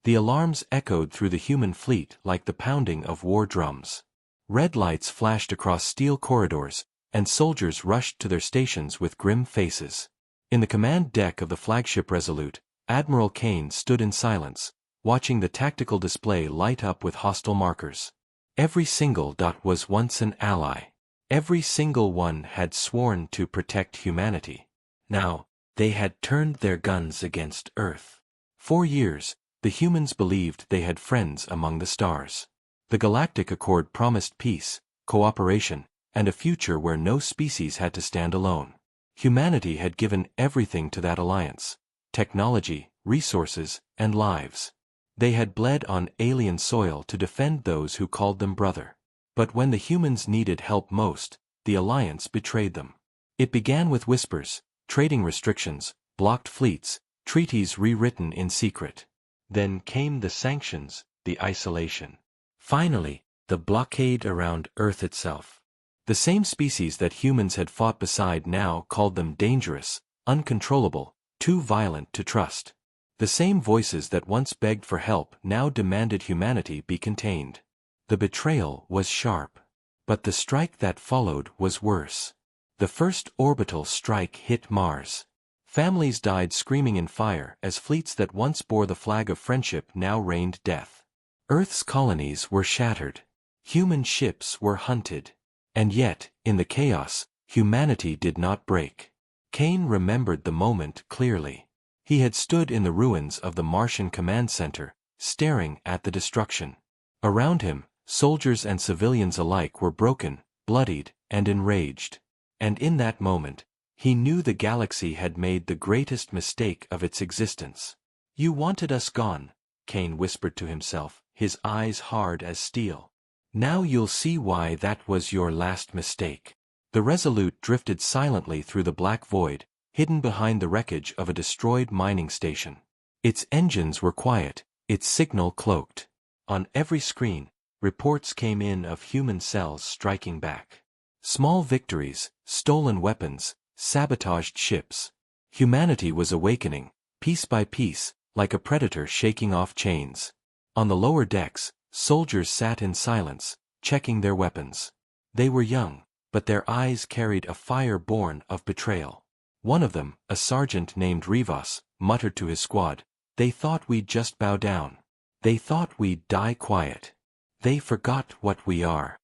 The alarms echoed through the human fleet like the pounding of war drums. Red lights flashed across steel corridors, and soldiers rushed to their stations with grim faces. In the command deck of the flagship Resolute, Admiral Kane stood in silence, watching the tactical display light up with hostile markers. Every single dot was once an ally. Every single one had sworn to protect humanity. Now, they had turned their guns against Earth. For years, the humans believed they had friends among the stars. The Galactic Accord promised peace, cooperation, and a future where no species had to stand alone. Humanity had given everything to that alliance: technology, resources, and lives. They had bled on alien soil to defend those who called them brother. But when the humans needed help most, the alliance betrayed them. It began with whispers, trading restrictions, blocked fleets, treaties rewritten in secret. Then came the sanctions, the isolation. Finally, the blockade around Earth itself. The same species that humans had fought beside now called them dangerous, uncontrollable, too violent to trust. The same voices that once begged for help now demanded humanity be contained. The betrayal was sharp. But the strike that followed was worse. The first orbital strike hit Mars. Families died screaming in fire as fleets that once bore the flag of friendship now rained death. Earth's colonies were shattered. Human ships were hunted. And yet, in the chaos, humanity did not break. Kane remembered the moment clearly. He had stood in the ruins of the Martian command center, staring at the destruction. Around him, soldiers and civilians alike were broken, bloodied, and enraged. And in that moment, he knew the galaxy had made the greatest mistake of its existence. "You wanted us gone," Kane whispered to himself, his eyes hard as steel. "Now you'll see why that was your last mistake." The Resolute drifted silently through the black void, hidden behind the wreckage of a destroyed mining station. Its engines were quiet, its signal cloaked. On every screen, reports came in of human cells striking back. Small victories, stolen weapons, sabotaged ships. Humanity was awakening, piece by piece, like a predator shaking off chains. On the lower decks, soldiers sat in silence, checking their weapons. They were young, but their eyes carried a fire born of betrayal. One of them, a sergeant named Rivas, muttered to his squad, "They thought we'd just bow down. They thought we'd die quiet. They forgot what we are."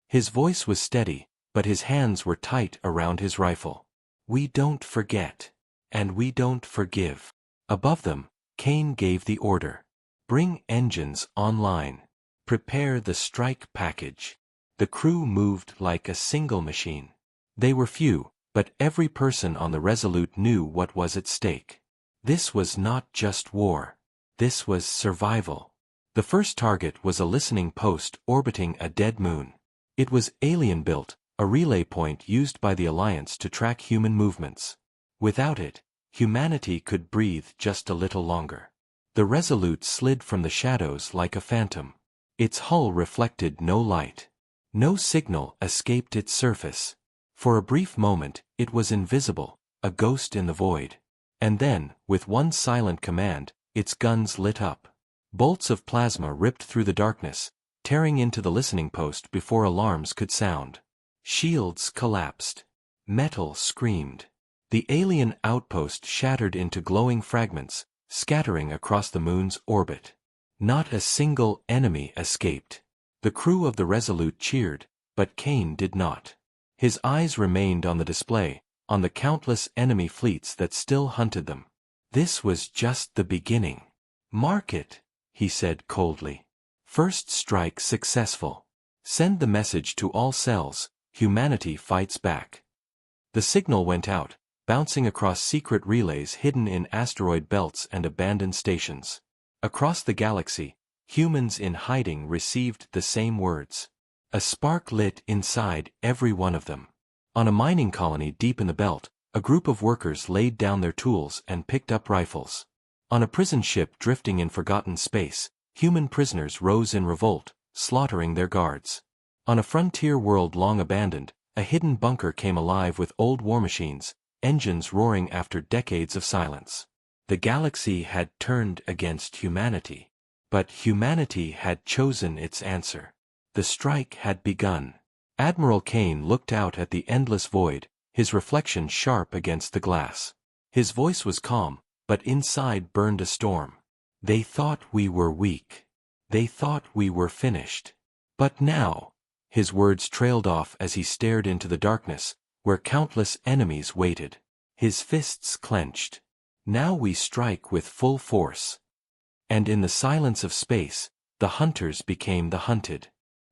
His voice was steady, but his hands were tight around his rifle. "We don't forget. And we don't forgive." Above them, Kane gave the order. "Bring engines online. Prepare the strike package." The crew moved like a single machine. They were few, but every person on the Resolute knew what was at stake. This was not just war. This was survival. The first target was a listening post orbiting a dead moon. It was alien-built, a relay point used by the Alliance to track human movements. Without it, humanity could breathe just a little longer. The Resolute slid from the shadows like a phantom. Its hull reflected no light. No signal escaped its surface. For a brief moment, it was invisible, a ghost in the void. And then, with one silent command, its guns lit up. Bolts of plasma ripped through the darkness, tearing into the listening post before alarms could sound. Shields collapsed. Metal screamed. The alien outpost shattered into glowing fragments, scattering across the moon's orbit. Not a single enemy escaped. The crew of the Resolute cheered, but Kane did not. His eyes remained on the display, on the countless enemy fleets that still hunted them. This was just the beginning. "Mark it," he said coldly. "First strike successful. Send the message to all cells, humanity fights back." The signal went out, bouncing across secret relays hidden in asteroid belts and abandoned stations. Across the galaxy, humans in hiding received the same words. A spark lit inside every one of them. On a mining colony deep in the belt, a group of workers laid down their tools and picked up rifles. On a prison ship drifting in forgotten space, human prisoners rose in revolt, slaughtering their guards. On a frontier world long abandoned, a hidden bunker came alive with old war machines, engines roaring after decades of silence. The galaxy had turned against humanity. But humanity had chosen its answer. The strike had begun. Admiral Kane looked out at the endless void, his reflection sharp against the glass. His voice was calm, but inside burned a storm. They thought we were weak. They thought we were finished. But now, his words trailed off as he stared into the darkness, where countless enemies waited. His fists clenched. Now we strike with full force. And in the silence of space, the hunters became the hunted.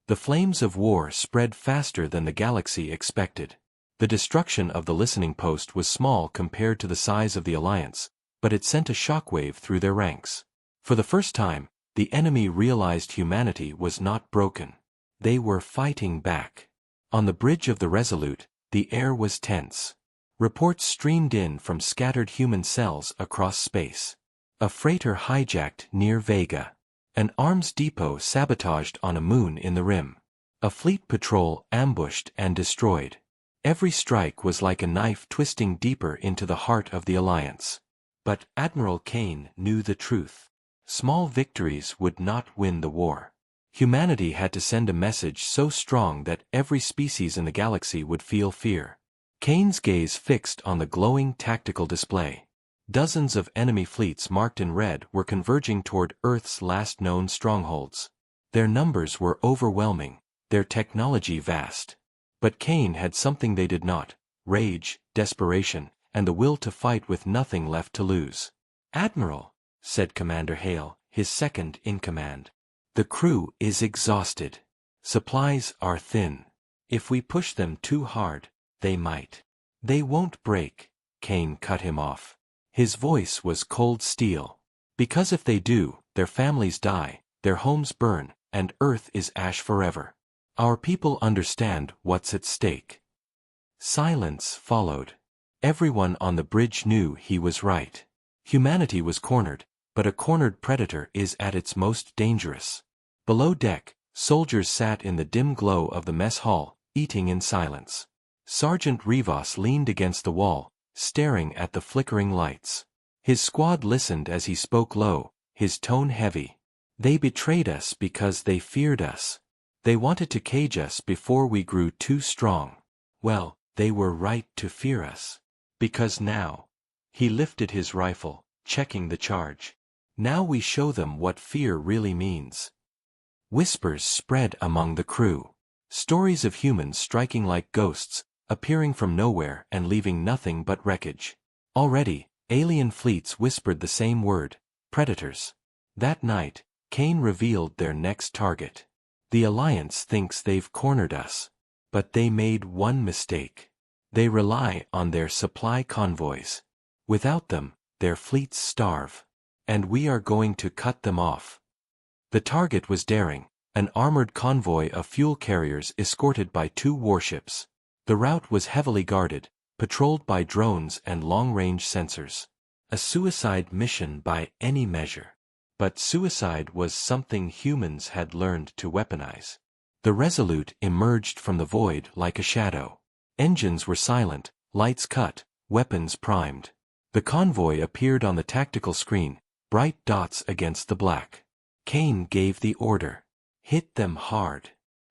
The flames of war spread faster than the galaxy expected. The destruction of the listening post was small compared to the size of the Alliance, but it sent a shockwave through their ranks. For the first time, the enemy realized humanity was not broken. They were fighting back. On the bridge of the Resolute, the air was tense. Reports streamed in from scattered human cells across space. A freighter hijacked near Vega. An arms depot sabotaged on a moon in the rim. A fleet patrol ambushed and destroyed. Every strike was like a knife twisting deeper into the heart of the Alliance. But Admiral Kane knew the truth. Small victories would not win the war. Humanity had to send a message so strong that every species in the galaxy would feel fear. Kane's gaze fixed on the glowing tactical display. Dozens of enemy fleets marked in red were converging toward Earth's last known strongholds. Their numbers were overwhelming, their technology vast. But Kane had something they did not: rage, desperation, and the will to fight with nothing left to lose. "Admiral," said Commander Hale, his second in command, "the crew is exhausted. Supplies are thin. If we push them too hard, they might." "They won't break," Kane cut him off. His voice was cold steel. "Because if they do, their families die, their homes burn, and Earth is ash forever. Our people understand what's at stake." Silence followed. Everyone on the bridge knew he was right. Humanity was cornered, but a cornered predator is at its most dangerous. Below deck, soldiers sat in the dim glow of the mess hall, eating in silence. Sergeant Rivas leaned against the wall, staring at the flickering lights. His squad listened as he spoke low, his tone heavy. "They betrayed us because they feared us. They wanted to cage us before we grew too strong. Well, they were right to fear us. Because now—" He lifted his rifle, checking the charge. "Now we show them what fear really means." Whispers spread among the crew. Stories of humans striking like ghosts, appearing from nowhere and leaving nothing but wreckage. Already, alien fleets whispered the same word: predators. That night, Kane revealed their next target. "The Alliance thinks they've cornered us. But they made one mistake. They rely on their supply convoys. Without them, their fleets starve. And we are going to cut them off." The target was daring, an armored convoy of fuel carriers escorted by 2 warships. The route was heavily guarded, patrolled by drones and long-range sensors. A suicide mission by any measure. But suicide was something humans had learned to weaponize. The Resolute emerged from the void like a shadow. Engines were silent, lights cut, weapons primed. The convoy appeared on the tactical screen, bright dots against the black. Kane gave the order. "Hit them hard.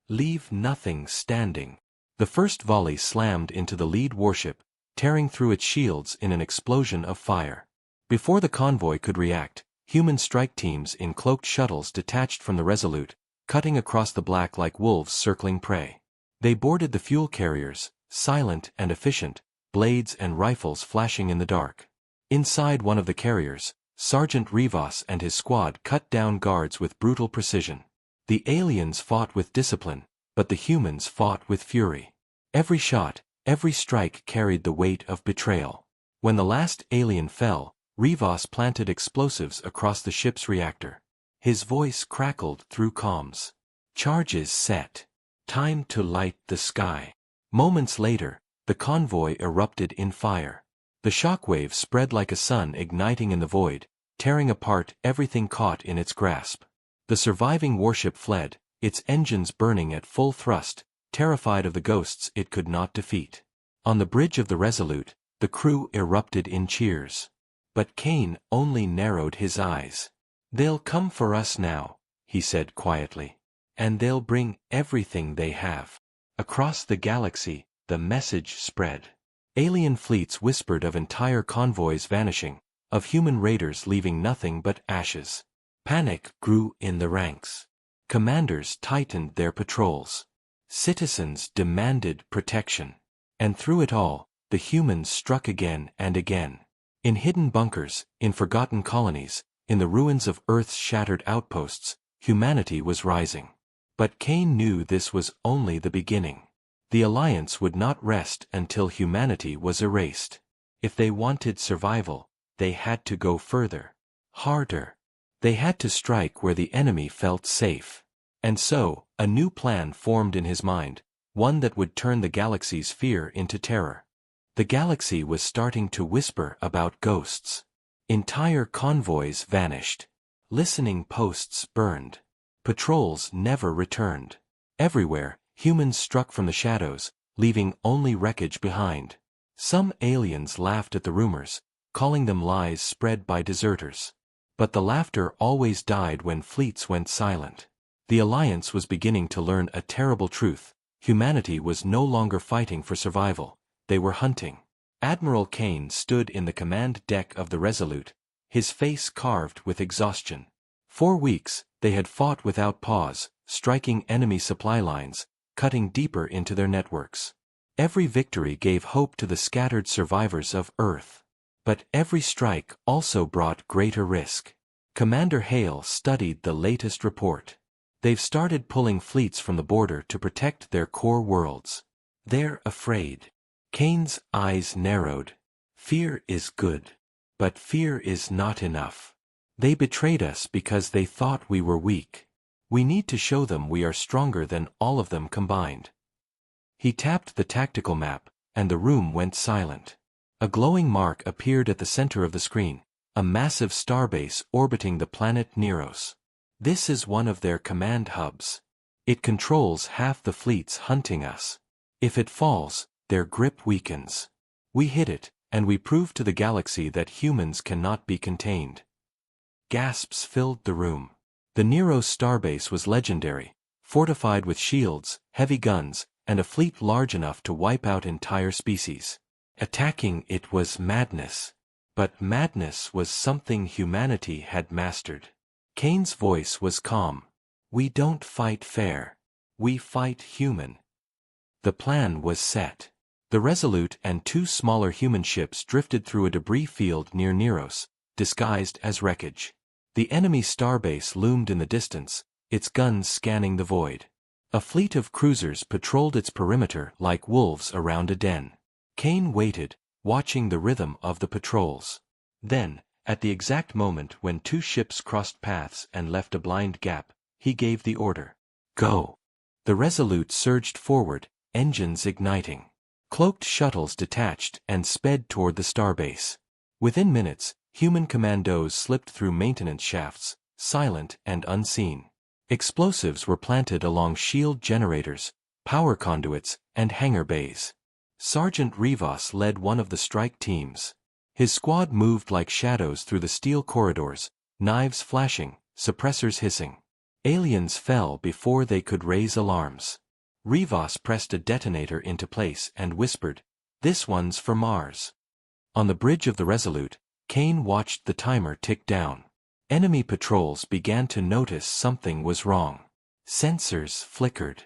Leave nothing standing." The first volley slammed into the lead warship, tearing through its shields in an explosion of fire. Before the convoy could react, human strike teams in cloaked shuttles detached from the Resolute, cutting across the black like wolves circling prey. They boarded the fuel carriers, silent and efficient, blades and rifles flashing in the dark. Inside one of the carriers, Sergeant Rivas and his squad cut down guards with brutal precision. The aliens fought with discipline, but the humans fought with fury. Every shot, every strike carried the weight of betrayal. When the last alien fell, Rivas planted explosives across the ship's reactor. His voice crackled through comms. "Charges set. Time to light the sky." Moments later, the convoy erupted in fire. The shockwave spread like a sun igniting in the void, tearing apart everything caught in its grasp. The surviving warship fled, its engines burning at full thrust, terrified of the ghosts it could not defeat. On the bridge of the Resolute, the crew erupted in cheers. But Kane only narrowed his eyes. "They'll come for us now," he said quietly. "And they'll bring everything they have." Across the galaxy, the message spread. Alien fleets whispered of entire convoys vanishing, of human raiders leaving nothing but ashes. Panic grew in the ranks. Commanders tightened their patrols. Citizens demanded protection. And through it all, the humans struck again and again. In hidden bunkers, in forgotten colonies, in the ruins of Earth's shattered outposts, humanity was rising. But Cain knew this was only the beginning. The Alliance would not rest until humanity was erased. If they wanted survival, they had to go further. Harder. They had to strike where the enemy felt safe. And so, a new plan formed in his mind, one that would turn the galaxy's fear into terror. The galaxy was starting to whisper about ghosts. Entire convoys vanished. Listening posts burned. Patrols never returned. Everywhere, humans struck from the shadows, leaving only wreckage behind. Some aliens laughed at the rumors, calling them lies spread by deserters. But the laughter always died when fleets went silent. The Alliance was beginning to learn a terrible truth. Humanity was no longer fighting for survival. They were hunting. Admiral Cain stood in the command deck of the Resolute, his face carved with exhaustion. 4 weeks, they had fought without pause, striking enemy supply lines, cutting deeper into their networks. Every victory gave hope to the scattered survivors of Earth. But every strike also brought greater risk. Commander Hale studied the latest report. They've started pulling fleets from the border to protect their core worlds. They're afraid. Cain's eyes narrowed. Fear is good. But fear is not enough. They betrayed us because they thought we were weak. We need to show them we are stronger than all of them combined. He tapped the tactical map, and the room went silent. A glowing mark appeared at the center of the screen, a massive starbase orbiting the planet Neros. This is one of their command hubs. It controls half the fleets hunting us. If it falls, their grip weakens. We hit it, and we prove to the galaxy that humans cannot be contained. Gasps filled the room. The Neros starbase was legendary, fortified with shields, heavy guns, and a fleet large enough to wipe out entire species. Attacking it was madness. But madness was something humanity had mastered. Cain's voice was calm. We don't fight fair. We fight human. The plan was set. The Resolute and 2 smaller human ships drifted through a debris field near Neros, disguised as wreckage. The enemy starbase loomed in the distance, its guns scanning the void. A fleet of cruisers patrolled its perimeter like wolves around a den. Cain waited, watching the rhythm of the patrols. Then, at the exact moment when 2 ships crossed paths and left a blind gap, he gave the order. Go. The Resolute surged forward, engines igniting. Cloaked shuttles detached and sped toward the starbase. Within minutes, human commandos slipped through maintenance shafts, silent and unseen. Explosives were planted along shield generators, power conduits, and hangar bays. Sergeant Rivas led one of the strike teams. His squad moved like shadows through the steel corridors, knives flashing, suppressors hissing. Aliens fell before they could raise alarms. Rivas pressed a detonator into place and whispered, "This one's for Mars." On the bridge of the Resolute, Cain watched the timer tick down. Enemy patrols began to notice something was wrong. Sensors flickered.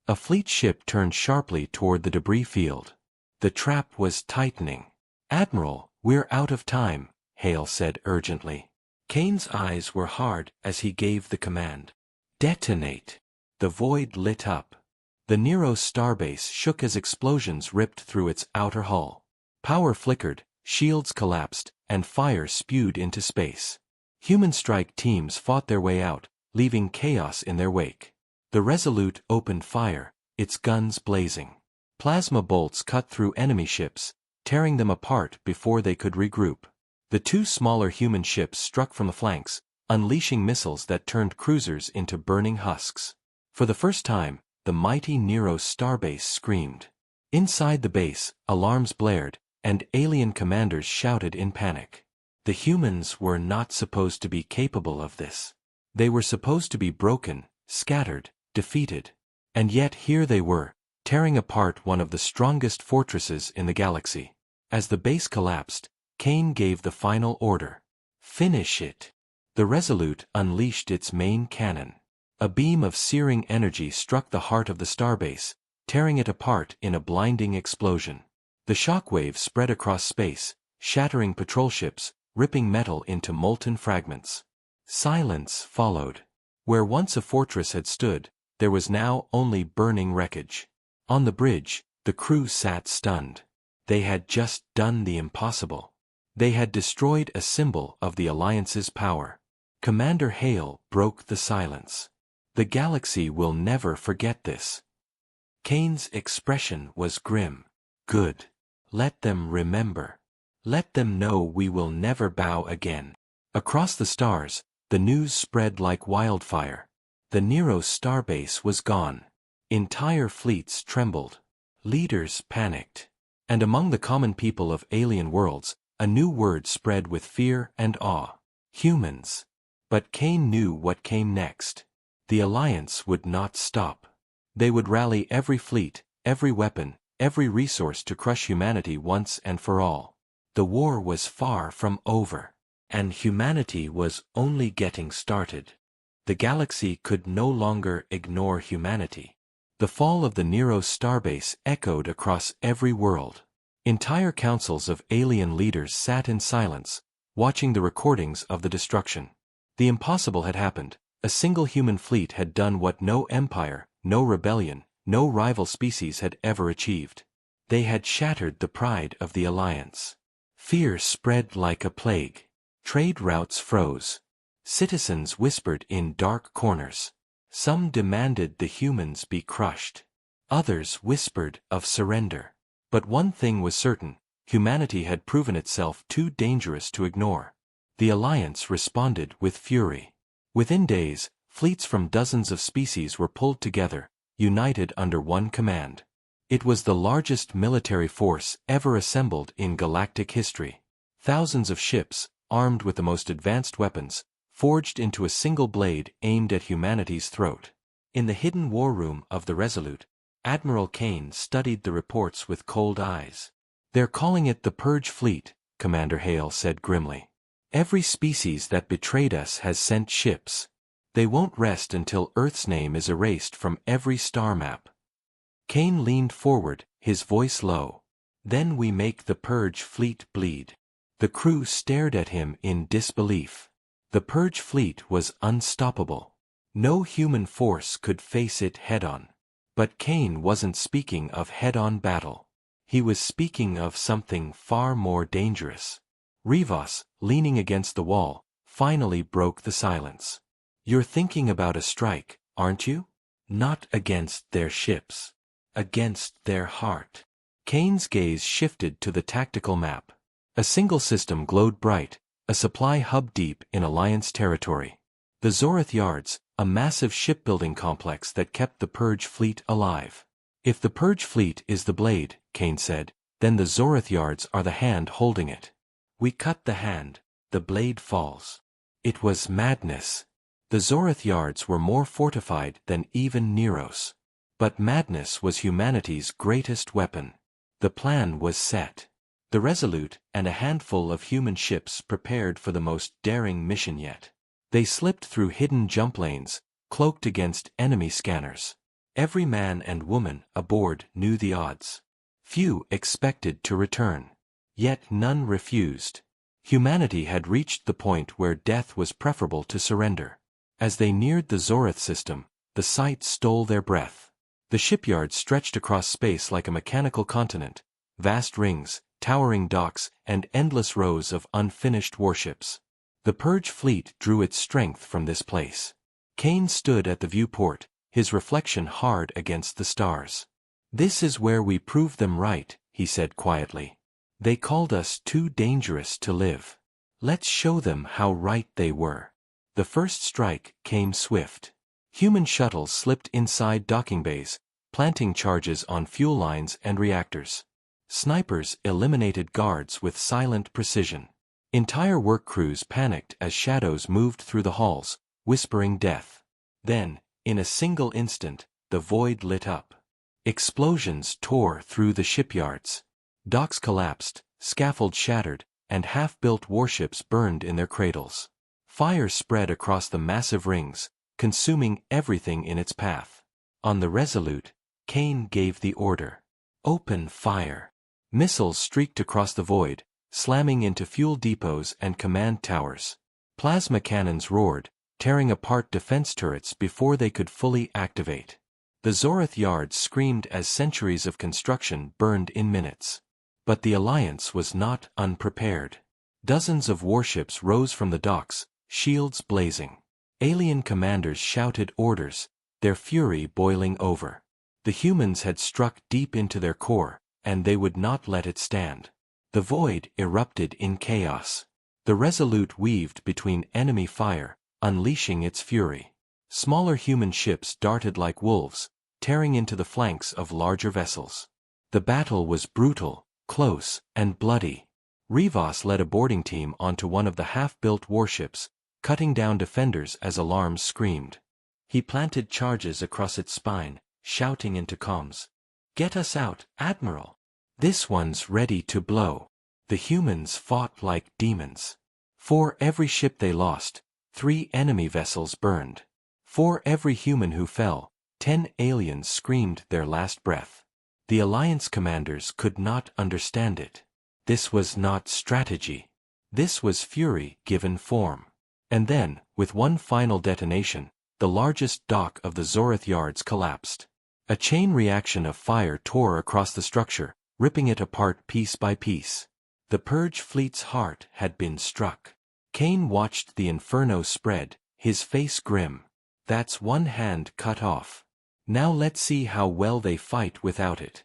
A fleet ship turned sharply toward the debris field. The trap was tightening. "Admiral, we're out of time," Hale said urgently. Cain's eyes were hard as he gave the command. "Detonate." The void lit up. The Neros starbase shook as explosions ripped through its outer hull. Power flickered, shields collapsed, and fire spewed into space. Human strike teams fought their way out, leaving chaos in their wake. The Resolute opened fire, its guns blazing. Plasma bolts cut through enemy ships, tearing them apart before they could regroup. The 2 smaller human ships struck from the flanks, unleashing missiles that turned cruisers into burning husks. For the first time, the mighty Neros starbase screamed. Inside the base, alarms blared, and alien commanders shouted in panic. The humans were not supposed to be capable of this. They were supposed to be broken, scattered, defeated. And yet here they were, tearing apart one of the strongest fortresses in the galaxy. As the base collapsed, Kane gave the final order. Finish it. The Resolute unleashed its main cannon. A beam of searing energy struck the heart of the starbase, tearing it apart in a blinding explosion. The shockwave spread across space, shattering patrol ships, ripping metal into molten fragments. Silence followed. Where once a fortress had stood, there was now only burning wreckage. On the bridge, the crew sat stunned. They had just done the impossible. They had destroyed a symbol of the Alliance's power. Commander Hale broke the silence. The galaxy will never forget this. Kane's expression was grim. Good. Let them remember. Let them know we will never bow again. Across the stars, the news spread like wildfire. The Nero starbase was gone. Entire fleets trembled. Leaders panicked. And among the common people of alien worlds, a new word spread with fear and awe. Humans. But Kane knew what came next. The Alliance would not stop. They would rally every fleet, every weapon, every resource to crush humanity once and for all. The war was far from over. And humanity was only getting started. The galaxy could no longer ignore humanity. The fall of the Nero starbase echoed across every world. Entire councils of alien leaders sat in silence, watching the recordings of the destruction. The impossible had happened. A single human fleet had done what no empire, no rebellion, no rival species had ever achieved. They had shattered the pride of the Alliance. Fear spread like a plague. Trade routes froze. Citizens whispered in dark corners. Some demanded the humans be crushed. Others whispered of surrender. But one thing was certain, humanity had proven itself too dangerous to ignore. The Alliance responded with fury. Within days, fleets from dozens of species were pulled together, united under one command. It was the largest military force ever assembled in galactic history. Thousands of ships, armed with the most advanced weapons, forged into a single blade aimed at humanity's throat. In the hidden war room of the Resolute, Admiral Kane studied the reports with cold eyes. "They're calling it the Purge Fleet," Commander Hale said grimly. "Every species that betrayed us has sent ships. They won't rest until Earth's name is erased from every star map." Kane leaned forward, his voice low. "Then we make the Purge Fleet bleed." The crew stared at him in disbelief. The Purge Fleet was unstoppable. No human force could face it head-on. But Kane wasn't speaking of head-on battle. He was speaking of something far more dangerous. Rivas, leaning against the wall, finally broke the silence. "You're thinking about a strike, aren't you? Not against their ships. Against their heart." Kane's gaze shifted to the tactical map. A single system glowed bright, a supply hub deep in Alliance territory. The Zorith Yards, a massive shipbuilding complex that kept the Purge Fleet alive. "If the Purge Fleet is the blade," Kane said, "then the Zorith Yards are the hand holding it. We cut the hand, the blade falls." It was madness. The Zorith Yards were more fortified than even Nero's. But madness was humanity's greatest weapon. The plan was set. The Resolute and a handful of human ships prepared for the most daring mission yet. They slipped through hidden jump lanes, cloaked against enemy scanners. Every man and woman aboard knew the odds. Few expected to return. Yet none refused. Humanity had reached the point where death was preferable to surrender. As they neared the Zorith system, the sight stole their breath. The shipyards stretched across space like a mechanical continent, vast rings, towering docks, and endless rows of unfinished warships. The Purge Fleet drew its strength from this place. Kane stood at the viewport, his reflection hard against the stars. "This is where we prove them right," he said quietly. "They called us too dangerous to live. Let's show them how right they were." The first strike came swift. Human shuttles slipped inside docking bays, planting charges on fuel lines and reactors. Snipers eliminated guards with silent precision. Entire work crews panicked as shadows moved through the halls, whispering death. Then, in a single instant, the void lit up. Explosions tore through the shipyards. Docks collapsed, scaffolds shattered, and half-built warships burned in their cradles. Fire spread across the massive rings, consuming everything in its path. On the Resolute, Kane gave the order. Open fire. Missiles streaked across the void, slamming into fuel depots and command towers. Plasma cannons roared, tearing apart defense turrets before they could fully activate. The Zoreth yards screamed as centuries of construction burned in minutes. But the Alliance was not unprepared. Dozens of warships rose from the docks, shields blazing. Alien commanders shouted orders, their fury boiling over. The humans had struck deep into their core, and they would not let it stand. The void erupted in chaos. The Resolute weaved between enemy fire, unleashing its fury. Smaller human ships darted like wolves, tearing into the flanks of larger vessels. The battle was brutal, close, and bloody. Rivas led a boarding team onto one of the half-built warships, cutting down defenders as alarms screamed. He planted charges across its spine, shouting into comms. "Get us out, Admiral! This one's ready to blow." The humans fought like demons. For every ship they lost, 3 enemy vessels burned. For every human who fell, 10 aliens screamed their last breath. The Alliance commanders could not understand it. This was not strategy. This was fury given form. And then, with one final detonation, the largest dock of the Zoreth yards collapsed. A chain reaction of fire tore across the structure, ripping it apart piece by piece. The Purge fleet's heart had been struck. Kane watched the inferno spread, his face grim. That's one hand cut off. Now let's see how well they fight without it.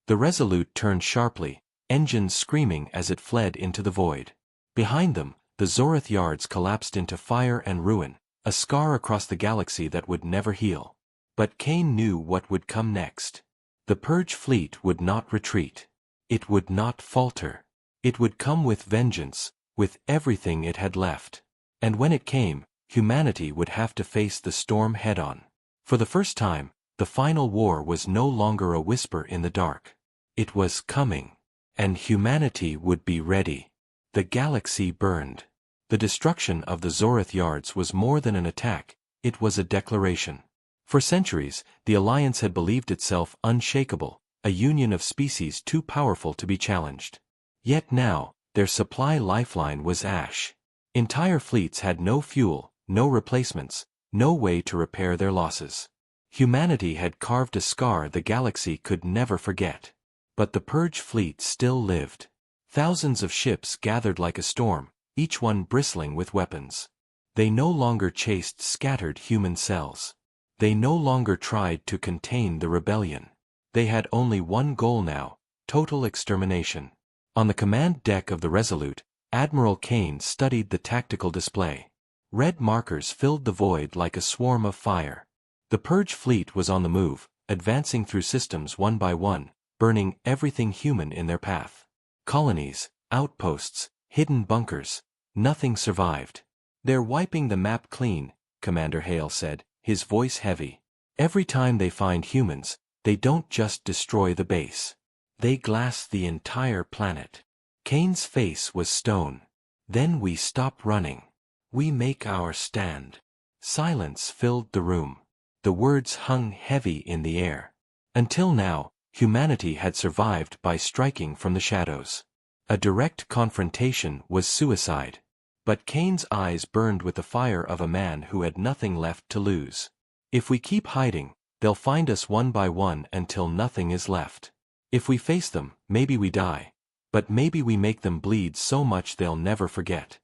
The Resolute turned sharply, engines screaming as it fled into the void. Behind them, the Zoreth yards collapsed into fire and ruin, a scar across the galaxy that would never heal. But Kane knew what would come next. The Purge fleet would not retreat. It would not falter. It would come with vengeance, with everything it had left. And when it came, humanity would have to face the storm head-on. For the first time, the final war was no longer a whisper in the dark. It was coming. And humanity would be ready. The galaxy burned. The destruction of the Zoreth yards was more than an attack, it was a declaration. For centuries, the Alliance had believed itself unshakable, a union of species too powerful to be challenged. Yet now, their supply lifeline was ash. Entire fleets had no fuel, no replacements, no way to repair their losses. Humanity had carved a scar the galaxy could never forget. But the Purge fleet still lived. Thousands of ships gathered like a storm, each one bristling with weapons. They no longer chased scattered human cells. They no longer tried to contain the rebellion. They had only one goal now, total extermination. On the command deck of the Resolute, Admiral Kane studied the tactical display. Red markers filled the void like a swarm of fire. The Purge fleet was on the move, advancing through systems one by one, burning everything human in their path. Colonies, outposts, hidden bunkers, nothing survived. "They're wiping the map clean," Commander Hale said, his voice heavy. "Every time they find humans, they don't just destroy the base. They glass the entire planet." Kane's face was stone. "Then we stop running. We make our stand." Silence filled the room. The words hung heavy in the air. Until now, humanity had survived by striking from the shadows. A direct confrontation was suicide. But Kane's eyes burned with the fire of a man who had nothing left to lose. "If we keep hiding, they'll find us one by one until nothing is left. If we face them, maybe we die. But maybe we make them bleed so much they'll never forget."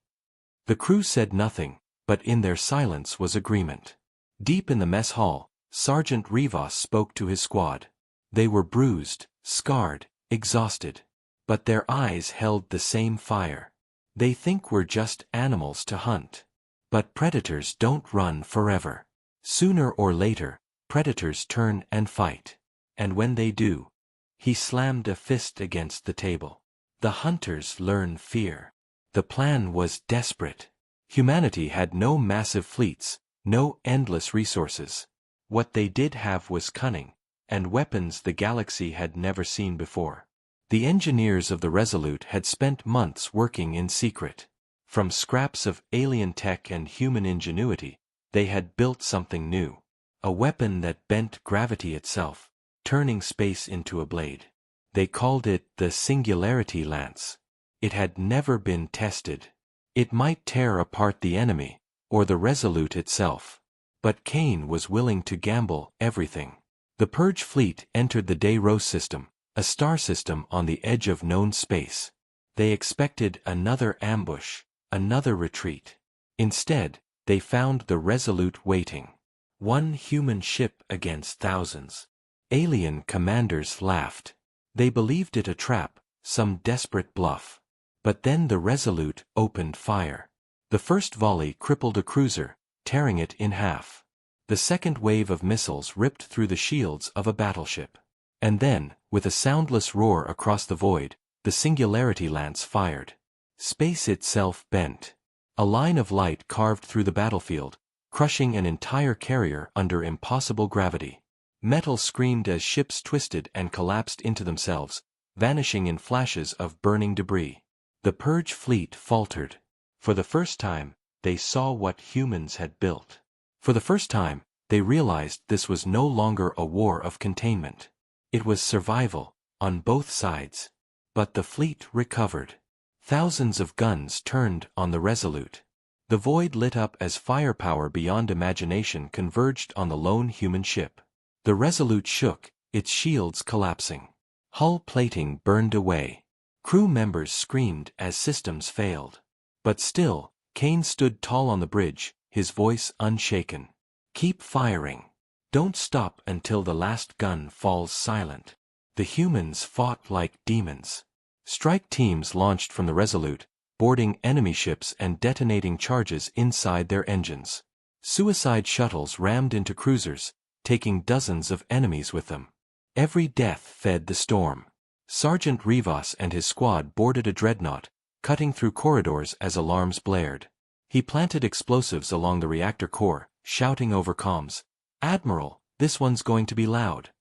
The crew said nothing, but in their silence was agreement. Deep in the mess hall, Sergeant Rivas spoke to his squad. They were bruised, scarred, exhausted. But their eyes held the same fire. "They think we're just animals to hunt. But predators don't run forever. Sooner or later, predators turn and fight. And when they do," he slammed a fist against the table, "the hunters learn fear. The plan was desperate. Humanity had no massive fleets, no endless resources. What they did have was cunning, and weapons the galaxy had never seen before. The engineers of the Resolute had spent months working in secret. From scraps of alien tech and human ingenuity, they had built something new. A weapon that bent gravity itself, turning space into a blade. They called it the Singularity Lance. It had never been tested. It might tear apart the enemy, or the Resolute itself. But Kane was willing to gamble everything. The Purge fleet entered the Day-Rose system, a star system on the edge of known space. They expected another ambush, another retreat. Instead, they found the Resolute waiting. One human ship against thousands. Alien commanders laughed. They believed it a trap, some desperate bluff. But then the Resolute opened fire. The first volley crippled a cruiser, tearing it in half. The second wave of missiles ripped through the shields of a battleship. And then, with a soundless roar across the void, the Singularity Lance fired. Space itself bent. A line of light carved through the battlefield, crushing an entire carrier under impossible gravity. Metal screamed as ships twisted and collapsed into themselves, vanishing in flashes of burning debris. The Purge fleet faltered. For the first time, they saw what humans had built. For the first time, they realized this was no longer a war of containment. It was survival, on both sides. But the fleet recovered. Thousands of guns turned on the Resolute. The void lit up as firepower beyond imagination converged on the lone human ship. The Resolute shook, its shields collapsing. Hull plating burned away. Crew members screamed as systems failed. But still, Kane stood tall on the bridge, his voice unshaken. "Keep firing. Don't stop until the last gun falls silent." The humans fought like demons. Strike teams launched from the Resolute, boarding enemy ships and detonating charges inside their engines. Suicide shuttles rammed into cruisers, taking dozens of enemies with them. Every death fed the storm. Sergeant Rivas and his squad boarded a dreadnought, cutting through corridors as alarms blared. He planted explosives along the reactor core, shouting over comms, "Admiral, this one's going to be loud."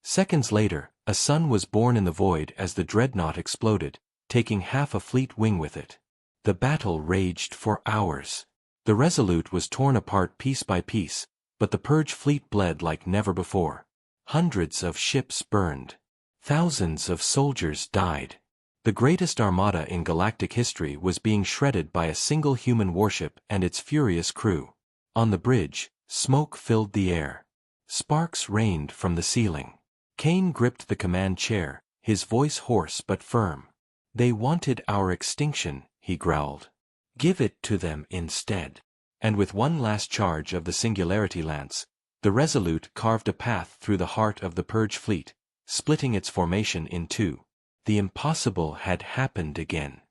Seconds later, a sun was born in the void as the dreadnought exploded, taking half a fleet wing with it. The battle raged for hours. The Resolute was torn apart piece by piece, but the Purge fleet bled like never before. Hundreds of ships burned. Thousands of soldiers died. The greatest armada in galactic history was being shredded by a single human warship and its furious crew. On the bridge, smoke filled the air. Sparks rained from the ceiling. Kane gripped the command chair, his voice hoarse but firm. "They wanted our extinction," he growled. "Give it to them instead." And with one last charge of the Singularity Lance, the Resolute carved a path through the heart of the Purge fleet, splitting its formation in two. The impossible had happened again.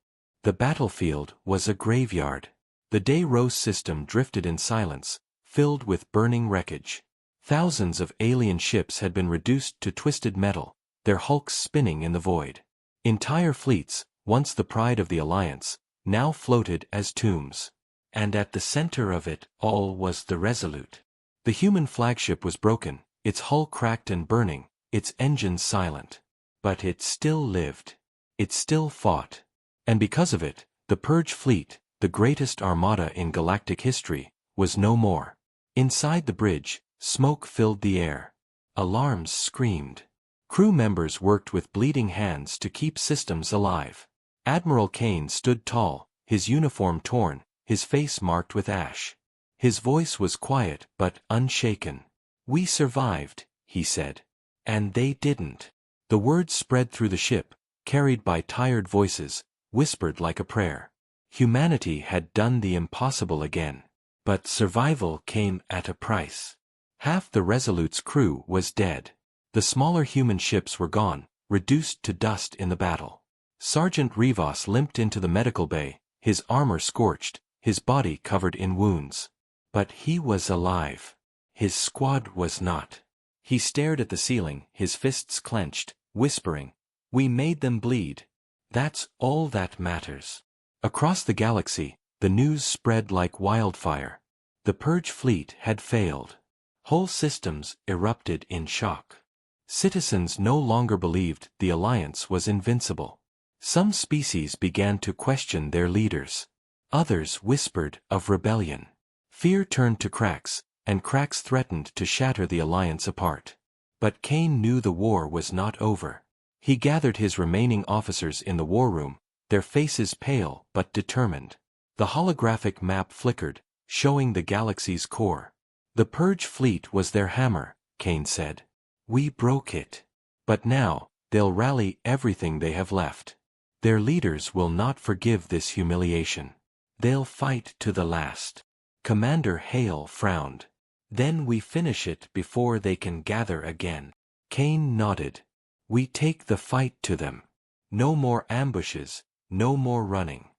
The battlefield was a graveyard. The Day-Rose system drifted in silence, filled with burning wreckage. Thousands of alien ships had been reduced to twisted metal, their hulks spinning in the void. Entire fleets, once the pride of the Alliance, now floated as tombs. And at the center of it all was the Resolute. The human flagship was broken, its hull cracked and burning, its engines silent. But it still lived. It still fought. And because of it, the Purge fleet, the greatest armada in galactic history, was no more. Inside the bridge, smoke filled the air. Alarms screamed. Crew members worked with bleeding hands to keep systems alive. Admiral Kane stood tall, his uniform torn, his face marked with ash. His voice was quiet but unshaken. "We survived," he said. "And they didn't." The words spread through the ship, carried by tired voices, whispered like a prayer. Humanity had done the impossible again. But survival came at a price. Half the Resolute's crew was dead. The smaller human ships were gone, reduced to dust in the battle. Sergeant Rivas limped into the medical bay, his armor scorched, his body covered in wounds. But he was alive. His squad was not. He stared at the ceiling, his fists clenched, whispering, "We made them bleed. That's all that matters." Across the galaxy, the news spread like wildfire. The Purge fleet had failed. Whole systems erupted in shock. Citizens no longer believed the Alliance was invincible. Some species began to question their leaders. Others whispered of rebellion. Fear turned to cracks, and cracks threatened to shatter the Alliance apart. But Kane knew the war was not over. He gathered his remaining officers in the war room, their faces pale but determined. The holographic map flickered, showing the galaxy's core. The Purge fleet was their hammer, Kane said. We broke it. But now, they'll rally everything they have left. Their leaders will not forgive this humiliation. They'll fight to the last. Commander Hale frowned. Then we finish it before they can gather again. Kane nodded. We take the fight to them. No more ambushes, no more running.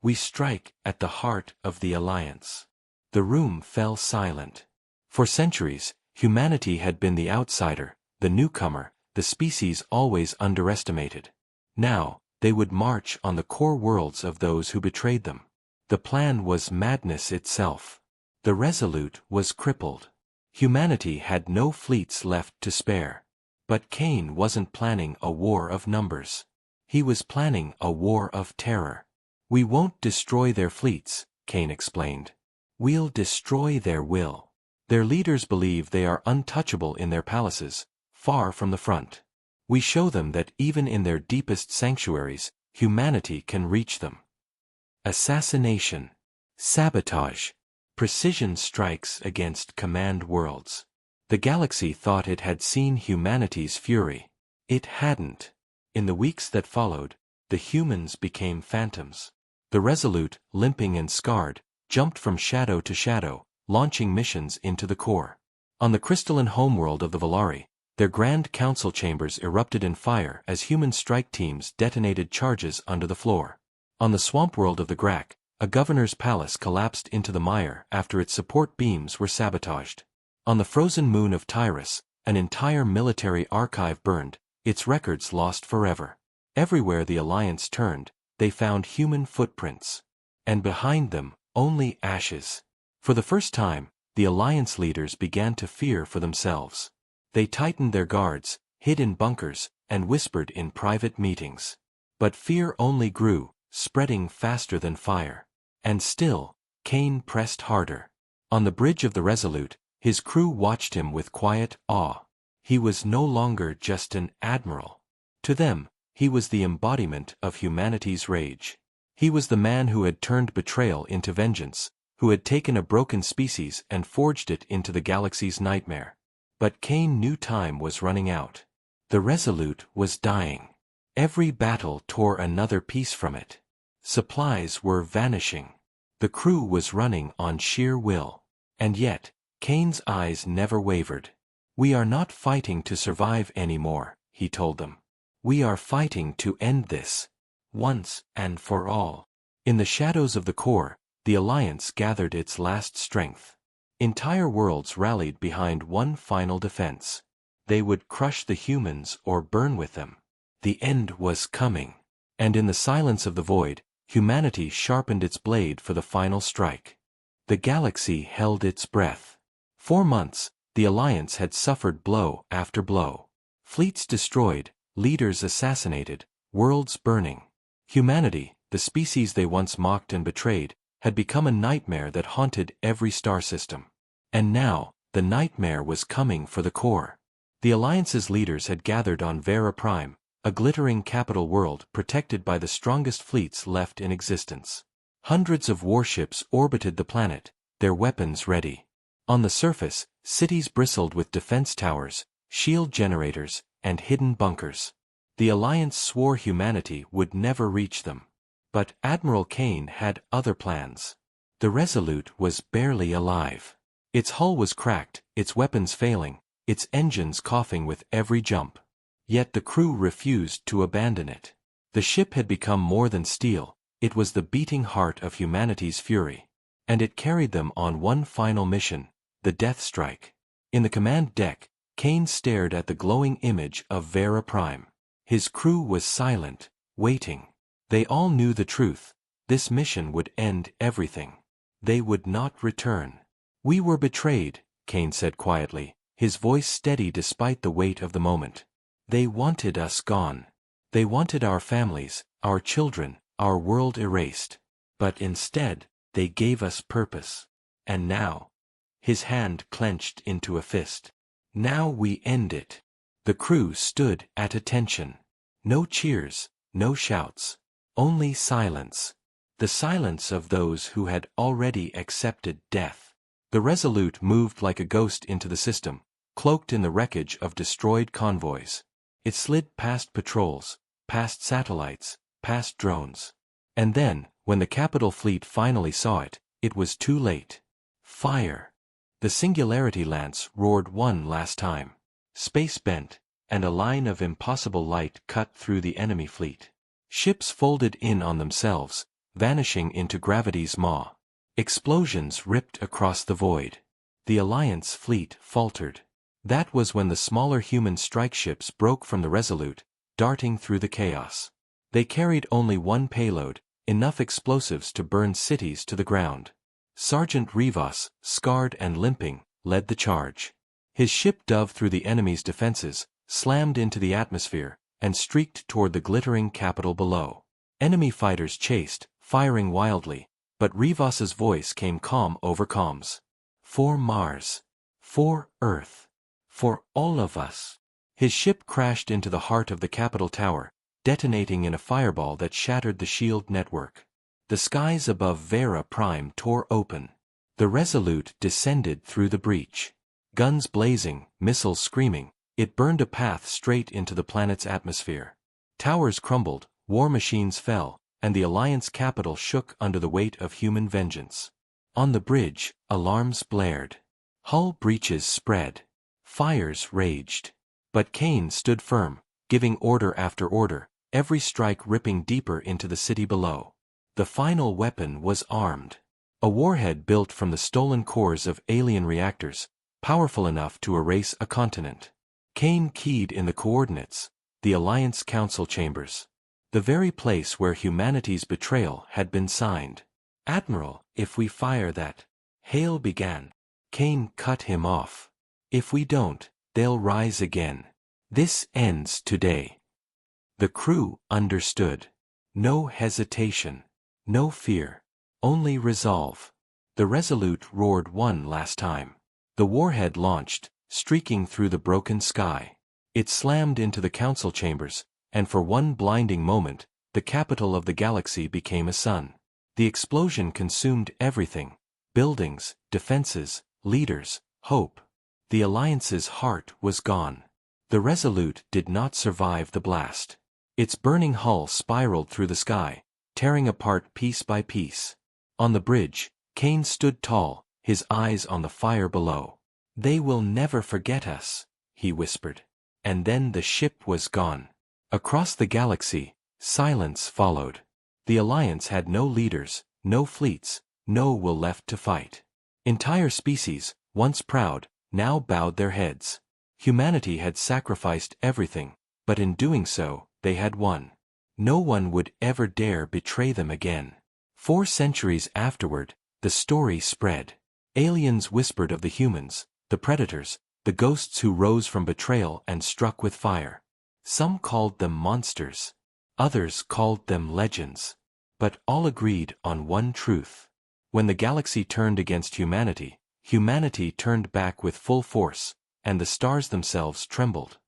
We strike at the heart of the Alliance. The room fell silent. For centuries, humanity had been the outsider, the newcomer, the species always underestimated. Now, they would march on the core worlds of those who betrayed them. The plan was madness itself. The Resolute was crippled. Humanity had no fleets left to spare. But Kane wasn't planning a war of numbers. He was planning a war of terror. We won't destroy their fleets, Kane explained. We'll destroy their will. Their leaders believe they are untouchable in their palaces, far from the front. We show them that even in their deepest sanctuaries, humanity can reach them. Assassination. Sabotage. Precision strikes against command worlds. The galaxy thought it had seen humanity's fury. It hadn't. In the weeks that followed, the humans became phantoms. The Resolute, limping and scarred, jumped from shadow to shadow, launching missions into the core. On the crystalline homeworld of the Valari, their Grand Council chambers erupted in fire as human strike teams detonated charges under the floor. On the swamp world of the Grak, a governor's palace collapsed into the mire after its support beams were sabotaged. On the frozen moon of Tyrus, an entire military archive burned, its records lost forever. Everywhere the Alliance turned, they found human footprints. And behind them, only ashes. For the first time, the Alliance leaders began to fear for themselves. They tightened their guards, hid in bunkers, and whispered in private meetings. But fear only grew, spreading faster than fire. And still, Kane pressed harder. On the bridge of the Resolute, his crew watched him with quiet awe. He was no longer just an admiral. To them, he was the embodiment of humanity's rage. He was the man who had turned betrayal into vengeance, who had taken a broken species and forged it into the galaxy's nightmare. But Kane knew time was running out. The Resolute was dying. Every battle tore another piece from it. Supplies were vanishing. The crew was running on sheer will. And yet, Kane's eyes never wavered. We are not fighting to survive anymore, he told them. We are fighting to end this. Once and for all. In the shadows of the core, the Alliance gathered its last strength. Entire worlds rallied behind one final defense. They would crush the humans or burn with them. The end was coming. And in the silence of the void, humanity sharpened its blade for the final strike. The galaxy held its breath. 4 months, the Alliance had suffered blow after blow. Fleets destroyed, leaders assassinated, worlds burning. Humanity, the species they once mocked and betrayed, had become a nightmare that haunted every star system. And now, the nightmare was coming for the core. The Alliance's leaders had gathered on Vera Prime, a glittering capital world protected by the strongest fleets left in existence. Hundreds of warships orbited the planet, their weapons ready. On the surface, cities bristled with defense towers, shield generators, and hidden bunkers. The Alliance swore humanity would never reach them. But Admiral Kane had other plans. The Resolute was barely alive. Its hull was cracked, its weapons failing, its engines coughing with every jump. Yet the crew refused to abandon it. The ship had become more than steel, it was the beating heart of humanity's fury. And it carried them on one final mission, the Death Strike. In the command deck, Kane stared at the glowing image of Vera Prime. His crew was silent, waiting. They all knew the truth. This mission would end everything. They would not return. We were betrayed, Kane said quietly, his voice steady despite the weight of the moment. They wanted us gone. They wanted our families, our children, our world erased. But instead, they gave us purpose. And now, his hand clenched into a fist. Now we end it. The crew stood at attention. No cheers, no shouts. Only silence. The silence of those who had already accepted death. The Resolute moved like a ghost into the system, cloaked in the wreckage of destroyed convoys. It slid past patrols, past satellites, past drones. And then, when the capital fleet finally saw it, it was too late. Fire! The Singularity Lance roared one last time. Space bent, and a line of impossible light cut through the enemy fleet. Ships folded in on themselves, vanishing into gravity's maw. Explosions ripped across the void. The Alliance fleet faltered. That was when the smaller human strike ships broke from the Resolute, darting through the chaos. They carried only one payload, enough explosives to burn cities to the ground. Sergeant Rivas, scarred and limping, led the charge. His ship dove through the enemy's defenses, slammed into the atmosphere, and streaked toward the glittering capital below. Enemy fighters chased, firing wildly, but Rivas's voice came calm over comms. For Mars. For Earth. For all of us. His ship crashed into the heart of the Capitol Tower, detonating in a fireball that shattered the shield network. The skies above Vera Prime tore open. The Resolute descended through the breach. Guns blazing, missiles screaming, it burned a path straight into the planet's atmosphere. Towers crumbled, war machines fell, and the Alliance capital shook under the weight of human vengeance. On the bridge, alarms blared. Hull breaches spread. Fires raged. But Kane stood firm, giving order after order, every strike ripping deeper into the city below. The final weapon was armed. A warhead built from the stolen cores of alien reactors, powerful enough to erase a continent. Kane keyed in the coordinates, the Alliance Council chambers. The very place where humanity's betrayal had been signed. Admiral, if we fire that, Hale began. Kane cut him off. If we don't, they'll rise again. This ends today. The crew understood. No hesitation. No fear. Only resolve. The Resolute roared one last time. The warhead launched, streaking through the broken sky. It slammed into the council chambers, and for one blinding moment, the capital of the galaxy became a sun. The explosion consumed everything: buildings, defenses, leaders, hope. The Alliance's heart was gone. The Resolute did not survive the blast. Its burning hull spiraled through the sky, tearing apart piece by piece. On the bridge, Kane stood tall, his eyes on the fire below. "They will never forget us," he whispered. And then the ship was gone. Across the galaxy, silence followed. The Alliance had no leaders, no fleets, no will left to fight. Entire species, once proud, now bowed their heads. Humanity had sacrificed everything, but in doing so, they had won. No one would ever dare betray them again. 4 centuries afterward, the story spread. Aliens whispered of the humans, the predators, the ghosts who rose from betrayal and struck with fire. Some called them monsters. Others called them legends. But all agreed on one truth. When the galaxy turned against humanity, humanity turned back with full force, and the stars themselves trembled.